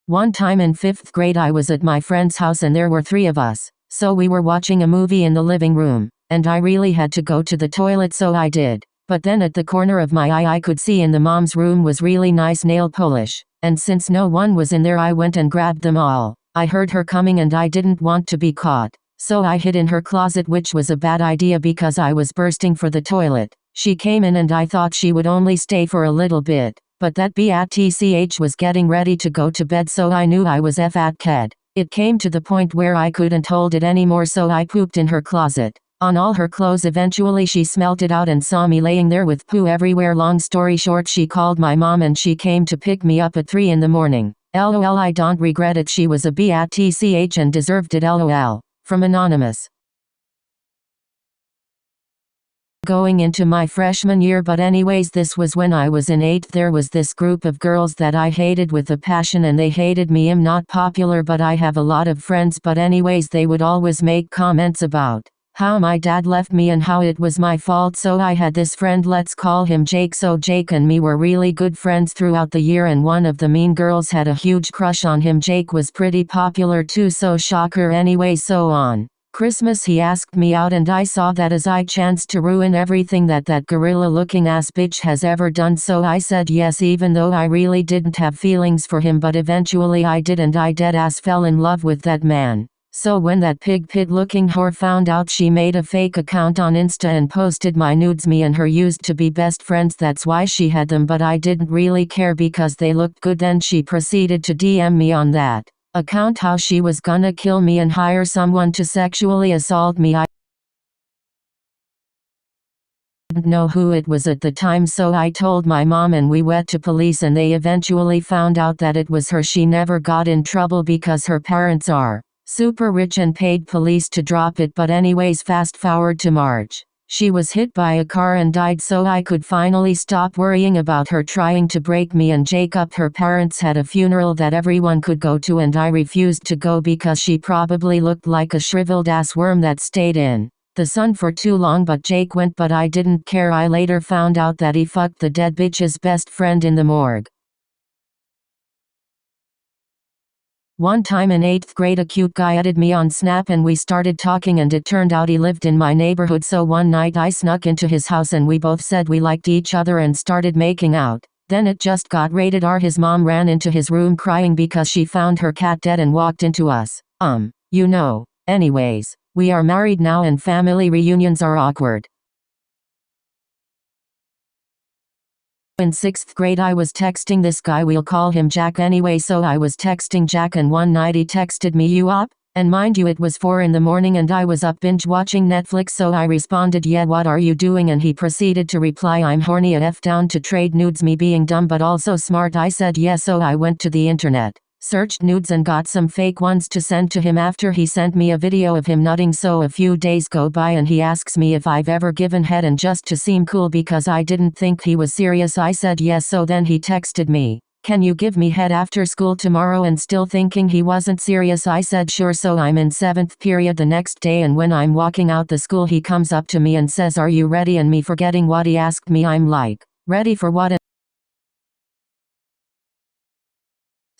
One time in 5th grade I was at my friend's house and there were 3 of us, so we were watching a movie in the living room, and I really had to go to the toilet so I did. But then at the corner of my eye I could see in the mom's room was really nice nail polish, and since no one was in there I went and grabbed them all. I heard her coming and I didn't want to be caught, so I hid in her closet, which was a bad idea because I was bursting for the toilet. She came in and I thought she would only stay for a little bit, but that bitch was getting ready to go to bed, so I knew I was at ked. It came to the point where I couldn't hold it anymore, so I pooped in her closet, on all her clothes. Eventually she smelt it out and saw me laying there with poo everywhere. Long story short, she called my mom and she came to pick me up at 3 in the morning. LOL, I don't regret it. She was a bitch and deserved it. LOL. From Anonymous. Going into my freshman year, but anyways, this was when I was in 8th. There was this group of girls that I hated with a passion and they hated me. I'm not popular but I have a lot of friends, but anyways they would always make comments about how my dad left me and how it was my fault. So I had this friend, let's call him Jake. So Jake and me were really good friends throughout the year, and one of the mean girls had a huge crush on him. Jake was pretty popular too, so shocker. Anyway, so on Christmas he asked me out and I saw that as I chanced to ruin everything that gorilla looking ass bitch has ever done, so I said yes, even though I really didn't have feelings for him, but eventually I did, and I dead ass fell in love with that man. So when that pig pit looking whore found out, she made a fake account on Insta and posted my nudes. Me and her used to be best friends, that's why she had them, but I didn't really care because they looked good. Then she proceeded to DM me on that account how she was gonna kill me and hire someone to sexually assault me. I didn't know who it was at the time, so I told my mom and we went to police and they eventually found out that it was her. She never got in trouble because her parents are super rich and paid police to drop it. But anyways, fast forward to March. She was hit by a car and died, so I could finally stop worrying about her trying to break me and Jake up. Her parents had a funeral that everyone could go to and I refused to go because she probably looked like a shriveled ass worm that stayed in the sun for too long. But Jake went, but I didn't care. I later found out that he fucked the dead bitch's best friend in the morgue. One time in 8th grade a cute guy added me on Snap and we started talking, and it turned out he lived in my neighborhood, so one night I snuck into his house and we both said we liked each other and started making out. Then it just got rated R. His mom ran into his room crying because she found her cat dead and walked into us. You know. Anyways, we are married now and family reunions are awkward. In 6th grade I was texting this guy, we'll call him Jack anyway. So I was texting Jack and one night he texted me, "You up?" And mind you, it was 4 in the morning and I was up binge watching Netflix, so I responded, "Yeah, what are you doing?" And he proceeded to reply, "I'm horny AF, down to trade nudes." Me being dumb but also smart, I said yes, so I went to the internet, searched nudes and got some fake ones to send to him. After he sent me a video of him nutting, so a few days go by and he asks me if I've ever given head, and just to seem cool because I didn't think he was serious I said yes. So then he texted me, "Can you give me head after school tomorrow?" And still thinking he wasn't serious I said sure. So I'm in 7th period the next day and when I'm walking out the school he comes up to me and says, "Are you ready?" And me forgetting what he asked me, I'm like, "Ready for what?"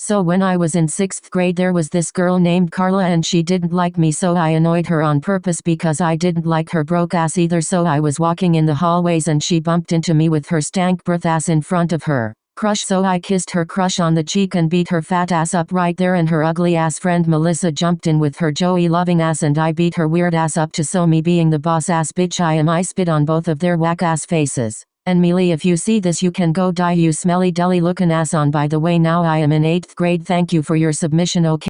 So when I was in 6th grade there was this girl named Carla and she didn't like me, so I annoyed her on purpose because I didn't like her broke ass either. So I was walking in the hallways and she bumped into me with her stank breath ass in front of her crush, so I kissed her crush on the cheek and beat her fat ass up right there, and her ugly ass friend Melissa jumped in with her Joey loving ass and I beat her weird ass up too. So me being the boss ass bitch I spit on both of their whack ass faces. And Mealy, if you see this you can go die, you smelly deli looking ass. On by the way, now I am in 8th grade. Thank you for your submission. Okay.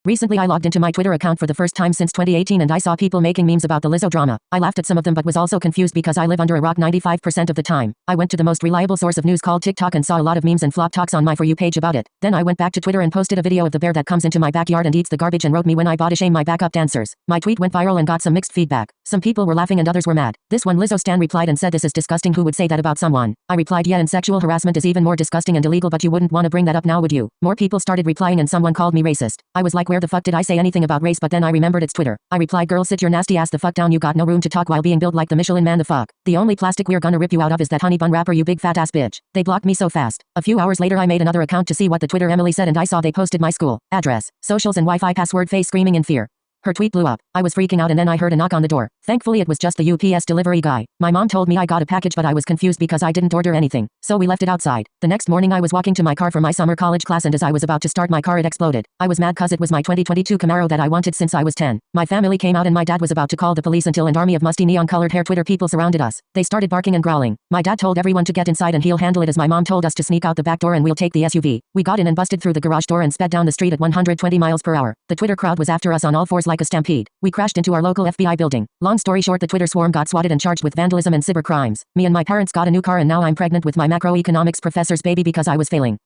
Recently I logged into my Twitter account for the first time since 2018 and I saw people making memes about the Lizzo drama. I laughed at some of them but was also confused because I live under a rock 95% of the time. I went to the most reliable source of news called TikTok and saw a lot of memes and flop talks on my For You page about it. Then I went back to Twitter and posted a video of the bear that comes into my backyard and eats the garbage and wrote, "Me when I body shame my backup dancers." My tweet went viral and got some mixed feedback. Some people were laughing and others were mad. This one Lizzo stan replied and said, "This is disgusting. Who would say that about someone?" I replied, "Yeah, and sexual harassment is even more disgusting and illegal, but you wouldn't want to bring that up now, would you?" More people started replying and someone called me racist. I was like, "Where where the fuck did I say anything about race, but then I remembered it's Twitter. I replied, girl, sit your nasty ass the fuck down, you got no room to talk while being built like the Michelin man, the fuck. The only plastic we're gonna rip you out of is that honey bun wrapper, you big fat ass bitch. They blocked me so fast. A few hours later I made another account to see what the Twitter Emily said, and I saw they posted my school, address, socials and Wi-Fi password, face screaming in fear. Her tweet blew up. I was freaking out and then I heard a knock on the door. Thankfully it was just the UPS delivery guy. My mom told me I got a package, but I was confused because I didn't order anything. So we left it outside. The next morning I was walking to my car for my summer college class, and as I was about to start my car it exploded. I was mad cause it was my 2022 Camaro that I wanted since I was 10. My family came out and my dad was about to call the police until an army of musty neon colored hair Twitter people surrounded us. They started barking and growling. My dad told everyone to get inside and he'll handle it, as my mom told us to sneak out the back door and we'll take the SUV. We got in and busted through the garage door and sped down the street at 120 miles per hour. The Twitter crowd was after us on all fours like a stampede. We crashed into our local FBI building. Long story short, the Twitter swarm got swatted and charged with vandalism and cyber crimes. Me and my parents got a new car, and now I'm pregnant with my macroeconomics professor's baby because I was failing.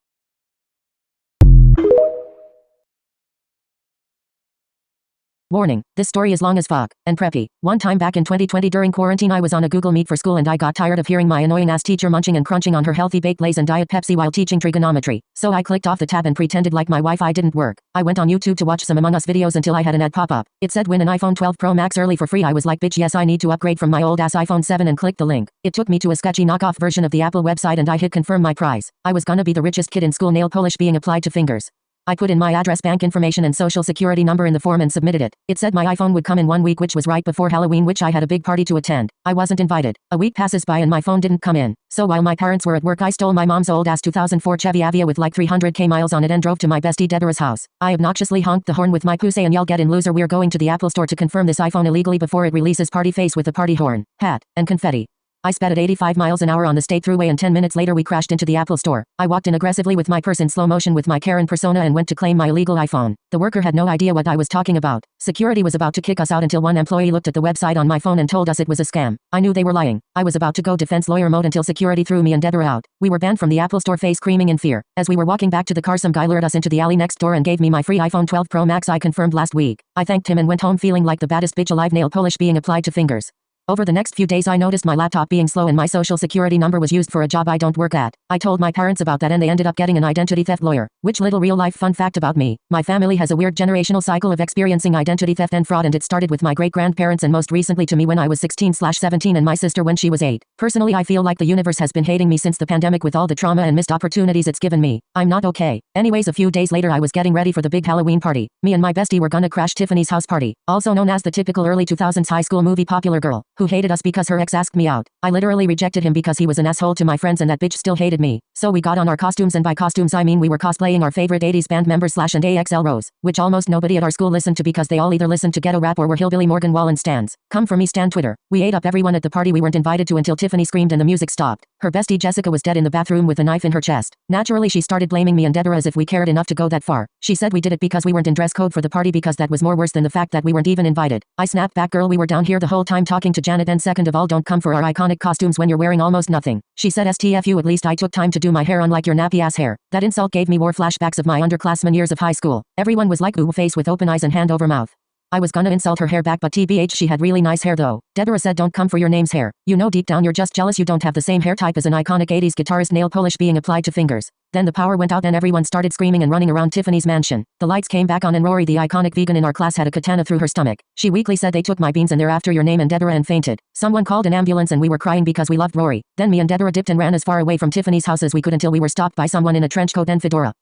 Warning, this story is long as fuck, and preppy. One time back in 2020 during quarantine I was on a Google Meet for school and I got tired of hearing my annoying ass teacher munching and crunching on her healthy baked Lay's and Diet Pepsi while teaching trigonometry. So I clicked off the tab and pretended like my Wi-Fi didn't work. I went on YouTube to watch some Among Us videos until I had an ad pop up. It said win an iPhone 12 Pro Max early for free. I was like, bitch yes, I need to upgrade from my old ass iPhone 7, and clicked the link. It took me to a sketchy knockoff version of the Apple website and I hit confirm my prize. I was gonna be the richest kid in school, nail polish being applied to fingers. I put in my address, bank information and social security number in the form and submitted it. It said my iPhone would come in 1 week, which was right before Halloween, which I had a big party to attend. I wasn't invited. A week passes by and my phone didn't come in. So while my parents were at work I stole my mom's old ass 2004 Chevy Avia with like 300k miles on it and drove to my bestie Deborah's house. I obnoxiously honked the horn with my pussy and yelled, get in loser, we're going to the Apple store to confirm this iPhone illegally before it releases party face with a party horn, hat, and confetti. I sped at 85 miles an hour on the state thruway and 10 minutes later we crashed into the Apple store. I walked in aggressively with my purse in slow motion with my Karen persona and went to claim my illegal iPhone. The worker had no idea what I was talking about. Security was about to kick us out until one employee looked at the website on my phone and told us it was a scam. I knew they were lying. I was about to go defense lawyer mode until security threw me and Deborah out. We were banned from the Apple store, face screaming in fear. As we were walking back to the car some guy lured us into the alley next door and gave me my free iPhone 12 Pro Max I confirmed last week. I thanked him and went home feeling like the baddest bitch alive, nail polish being applied to fingers. Over the next few days I noticed my laptop being slow and my social security number was used for a job I don't work at. I told my parents about that and they ended up getting an identity theft lawyer. Which little real life fun fact about me. My family has a weird generational cycle of experiencing identity theft and fraud, and it started with my great grandparents and most recently to me when I was 16/17 and my sister when she was 8. Personally I feel like the universe has been hating me since the pandemic with all the trauma and missed opportunities it's given me. I'm not okay. Anyways, a few days later I was getting ready for the big Halloween party. Me and my bestie were gonna crash Tiffany's house party, also known as the typical early 2000s high school movie popular girl, who hated us because her ex asked me out. I literally rejected him because he was an asshole to my friends and that bitch still hated me. So we got on our costumes, and by costumes I mean we were cosplaying our favorite 80s band members / and AXL Rose, which almost nobody at our school listened to because they all either listened to ghetto rap or were hillbilly Morgan Wallen stans. Come for me stan Twitter. We ate up everyone at the party we weren't invited to until Tiffany screamed and the music stopped. Her bestie Jessica was dead in the bathroom with a knife in her chest. Naturally she started blaming me and Deborah as if we cared enough to go that far. She said we did it because we weren't in dress code for the party, because that was more worse than the fact that we weren't even invited. I snapped back, girl, we were down here the whole time talking to Janet, and second of all, don't come for our iconic costumes when you're wearing almost nothing. She said STFU, at least I took time to do my hair, unlike your nappy ass hair. That insult gave me more flashbacks of my underclassmen years of high school. Everyone was like ooh face with open eyes and hand over mouth. I was gonna insult her hair back, but TBH, she had really nice hair though. Deborah said don't come for your name's hair. You know deep down you're just jealous you don't have the same hair type as an iconic 80s guitarist, nail polish being applied to fingers. Then the power went out and everyone started screaming and running around Tiffany's mansion. The lights came back on and Rory, the iconic vegan in our class, had a katana through her stomach. She weakly said they took my beans and they're after your name and Deborah, and fainted. Someone called an ambulance and we were crying because we loved Rory. Then me and Deborah dipped and ran as far away from Tiffany's house as we could until we were stopped by someone in a trench coat and fedora.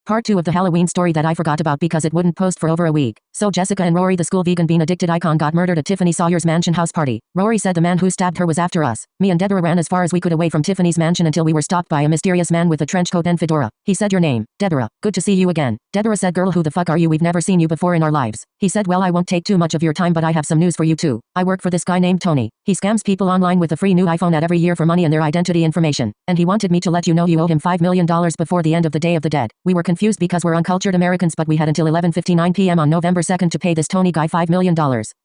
Part 2 of the Halloween story that I forgot about because it wouldn't post for over a week. So Jessica and Rory, the school vegan bean addicted icon, got murdered at Tiffany Sawyer's mansion house party. Rory said the man who stabbed her was after us. Me and Deborah ran as far as we could away from Tiffany's mansion until we were stopped by a mysterious man with a trench coat and fedora. He said, your name, Deborah. Good to see you again. Deborah said, girl, who the fuck are you? We've never seen you before in our lives. He said, well, I won't take too much of your time, but I have some news for you too. I work for this guy named Tony. He scams people online with a free new iPhone at every year for money and their identity information. And he wanted me to let you know you owe him $5 million before the end of the Day of the Dead. We were confused because we're uncultured Americans, but we had until 11:59 p.m. on November 2nd to pay this Tony guy $5 million.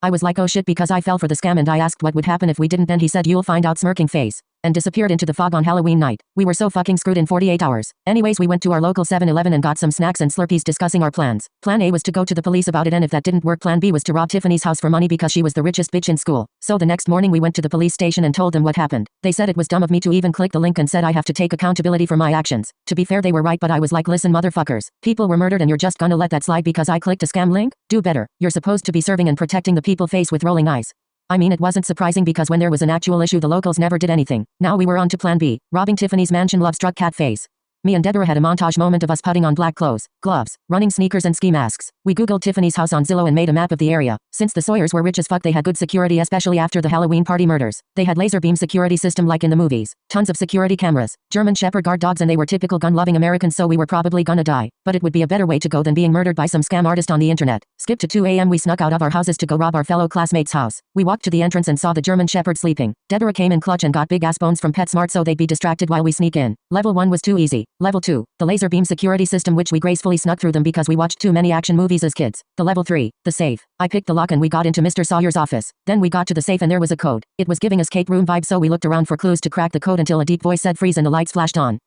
I was like, oh shit, because I fell for the scam, and I asked what would happen if we didn't. Then he said, you'll find out, smirking face. and disappeared into the fog on Halloween night. We were so fucking screwed in 48 hours. Anyways, we went to our local 7-Eleven and got some snacks and Slurpees discussing our plans. Plan A was to go to the police about it, and if that didn't work, plan B was to rob Tiffany's house for money because she was the richest bitch in school. So the next morning we went to the police station and told them what happened. They said it was dumb of me to even click the link and said I have to take accountability for my actions. To be fair, they were right, but I was like, listen motherfuckers, people were murdered and you're just gonna let that slide because I clicked a scam link? Do better. You're supposed to be serving and protecting the people faced with rolling eyes. I mean, it wasn't surprising because when there was an actual issue the locals never did anything. Now we were on to plan B, robbing Tiffany's mansion. Love struck cat phase. Me and Deborah had a montage moment of us putting on black clothes, gloves, running sneakers and ski masks. We googled Tiffany's house on Zillow and made a map of the area. Since the Sawyers were rich as fuck, they had good security, especially after the Halloween party murders. They had laser beam security system like in the movies. Tons of security cameras, German Shepherd guard dogs, and they were typical gun-loving Americans, so we were probably gonna die. But it would be a better way to go than being murdered by some scam artist on the internet. Skip to 2 a.m. We snuck out of our houses to go rob our fellow classmates' house. We walked to the entrance and saw the German Shepherd sleeping. Deborah came in clutch and got big ass bones from PetSmart so they'd be distracted while we sneak in. Level 1 was too easy. Level 2, the laser beam security system, which we gracefully snuck through them because we watched too many action movies as kids. The level 3, the safe. I picked the lock and we got into Mr. Sawyer's office. Then we got to the safe and there was a code. It was giving us Kate Room vibes, so we looked around for clues to crack the code until a deep voice said freeze and the lights flashed on.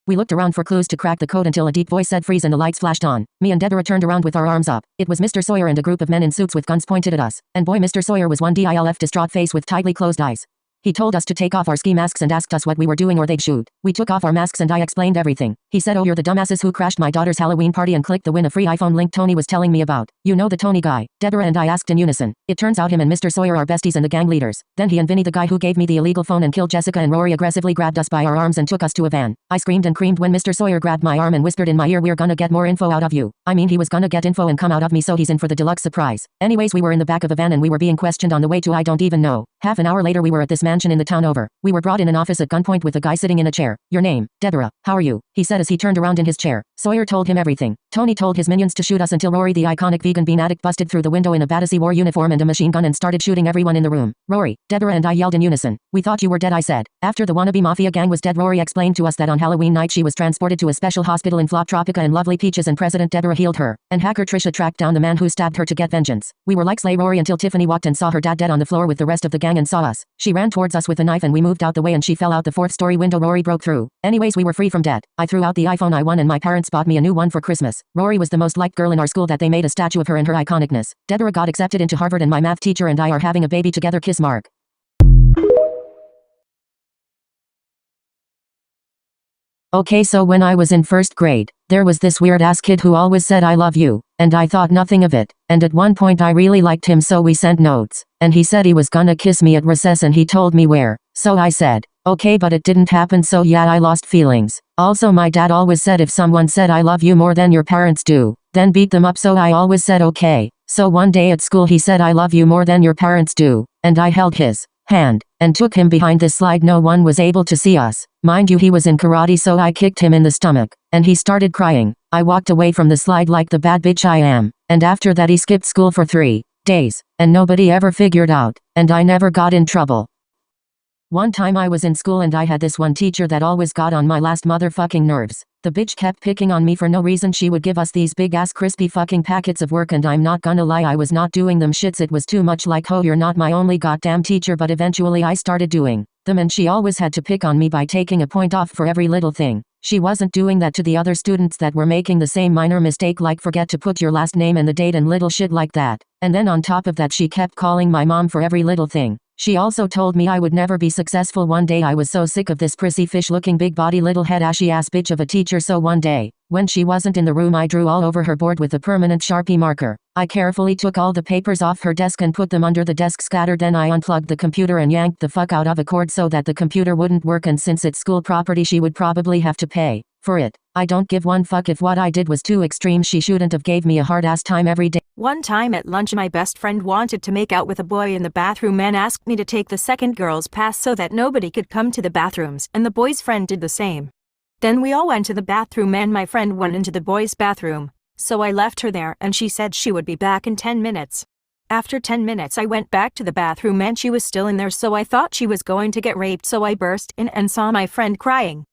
We looked around for clues to crack the code until a deep voice said freeze and the lights flashed on. Me and Deborah turned around with our arms up. It was Mr. Sawyer and a group of men in suits with guns pointed at us. And boy, Mr. Sawyer was one DILF distraught face with tightly closed eyes. He told us to take off our ski masks and asked us what we were doing or they'd shoot. We took off our masks and I explained everything. He said, oh, you're the dumbasses who crashed my daughter's Halloween party and clicked the win a free iPhone link Tony was telling me about. You know the Tony guy? Deborah and I asked in unison. It turns out him and Mr. Sawyer are besties and the gang leaders. Then he and Vinny, the guy who gave me the illegal phone and killed Jessica and Rory, aggressively grabbed us by our arms and took us to a van. I screamed and creamed when Mr. Sawyer grabbed my arm and whispered in my ear, we're gonna get more info out of you. I mean, he was gonna get info and come out of me, so he's in for the deluxe surprise. Anyways, we were in the back of a van and we were being questioned on the way to I don't even know. Half an hour later we were at this mansion in the town over. We were brought in an office at gunpoint with a guy sitting in a chair. Your name? Deborah. How are you? He said as he turned around in his chair. Sawyer told him everything. Tony told his minions to shoot us until Rory, the iconic vegan bean addict, busted through the window in a Battersea War uniform and a machine gun and started shooting everyone in the room. Rory, Deborah and I yelled in unison. We thought you were dead, I said. After the wannabe mafia gang was dead, Rory explained to us that on Halloween night she was transported to a special hospital in Flop Tropica and lovely Peaches and President Deborah healed her. And hacker Trisha tracked down the man who stabbed her to get vengeance. We were like slay Rory until Tiffany walked and saw her dad dead on the floor with the rest of the gang and saw us. She ran towards us with a knife and we moved out the way and she fell out the 4th story window Rory broke through. Anyways, we were free from debt. I threw out the iPhone I won and my parents bought me a new one for Christmas. Rory was the most liked girl in our school that they made a statue of her and her iconicness. Deborah got accepted into Harvard and my math teacher and I are having a baby together. Kiss Mark. Okay, so when I was in 1st grade, there was this weird ass kid who always said I love you, and I thought nothing of it, and at one point I really liked him, so we sent notes, and he said he was gonna kiss me at recess and he told me where, so I said, okay, but it didn't happen, so yeah, I lost feelings. Also, my dad always said if someone said I love you more than your parents do, then beat them up, so I always said okay. So one day at school he said I love you more than your parents do, and I held his hand and took him behind this slide. No one was able to see us. Mind you, he was in karate, so I kicked him in the stomach, and he started crying. I walked away from the slide like the bad bitch I am, and after that he skipped school for 3 days, and nobody ever figured out, and I never got in trouble. One time I was in school and I had this one teacher that always got on my last motherfucking nerves. The bitch kept picking on me for no reason. She would give us these big ass crispy fucking packets of work and I'm not gonna lie, I was not doing them shits. It was too much like, oh, you're not my only goddamn teacher, but eventually I started doing them and she always had to pick on me by taking a point off for every little thing. She wasn't doing that to the other students that were making the same minor mistake, like forget to put your last name and the date and little shit like that. And then on top of that she kept calling my mom for every little thing. She also told me I would never be successful one day. I was so sick of this prissy fish looking big body little head ashy ass bitch of a teacher, so one day, when she wasn't in the room, I drew all over her board with a permanent Sharpie marker. I carefully took all the papers off her desk and put them under the desk scattered. Then I unplugged the computer and yanked the fuck out of a cord so that the computer wouldn't work, and since it's school property she would probably have to pay for it. I don't give one fuck if what I did was too extreme. She shouldn't have gave me a hard ass time every day. One time at lunch, my best friend wanted to make out with a boy in the bathroom and asked me to take the second girl's pass so that nobody could come to the bathrooms, and the boy's friend did the same. Then we all went to the bathroom and my friend went into the boy's bathroom, so I left her there and she said she would be back in 10 minutes. After 10 minutes I went back to the bathroom and she was still in there, so I thought she was going to get raped, so I burst in and saw my friend crying.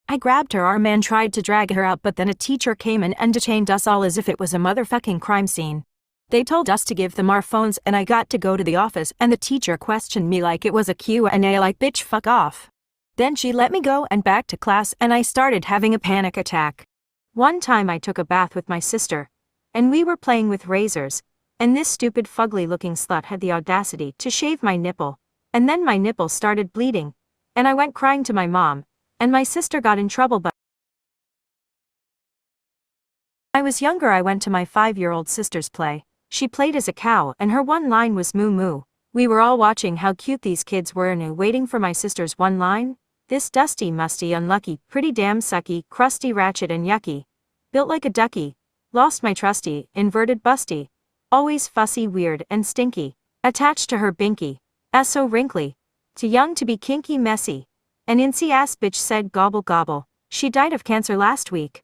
I grabbed her arm and tried to drag her out, but then a teacher came in and detained us all as if it was a motherfucking crime scene. They told us to give them our phones and I got to go to the office and the teacher questioned me like it was a Q&A like bitch fuck off. Then she let me go and back to class and I started having a panic attack. One time I took a bath with my sister. And we were playing with razors. And this stupid fugly looking slut had the audacity to shave my nipple. And then my nipple started bleeding. And I went crying to my mom. And my sister got in trouble but when I was younger I went to my 5-year-old sister's play. She played as a cow and her one line was moo moo. We were all watching how cute these kids were and waiting for my sister's one line. This dusty, musty, unlucky, pretty damn sucky, crusty, ratchet and yucky. Built like a ducky. Lost my trusty, inverted busty. Always fussy, weird and stinky. Attached to her binky. Ass so wrinkly. Too young to be kinky, messy. An incy ass bitch said gobble gobble. She died of cancer last week.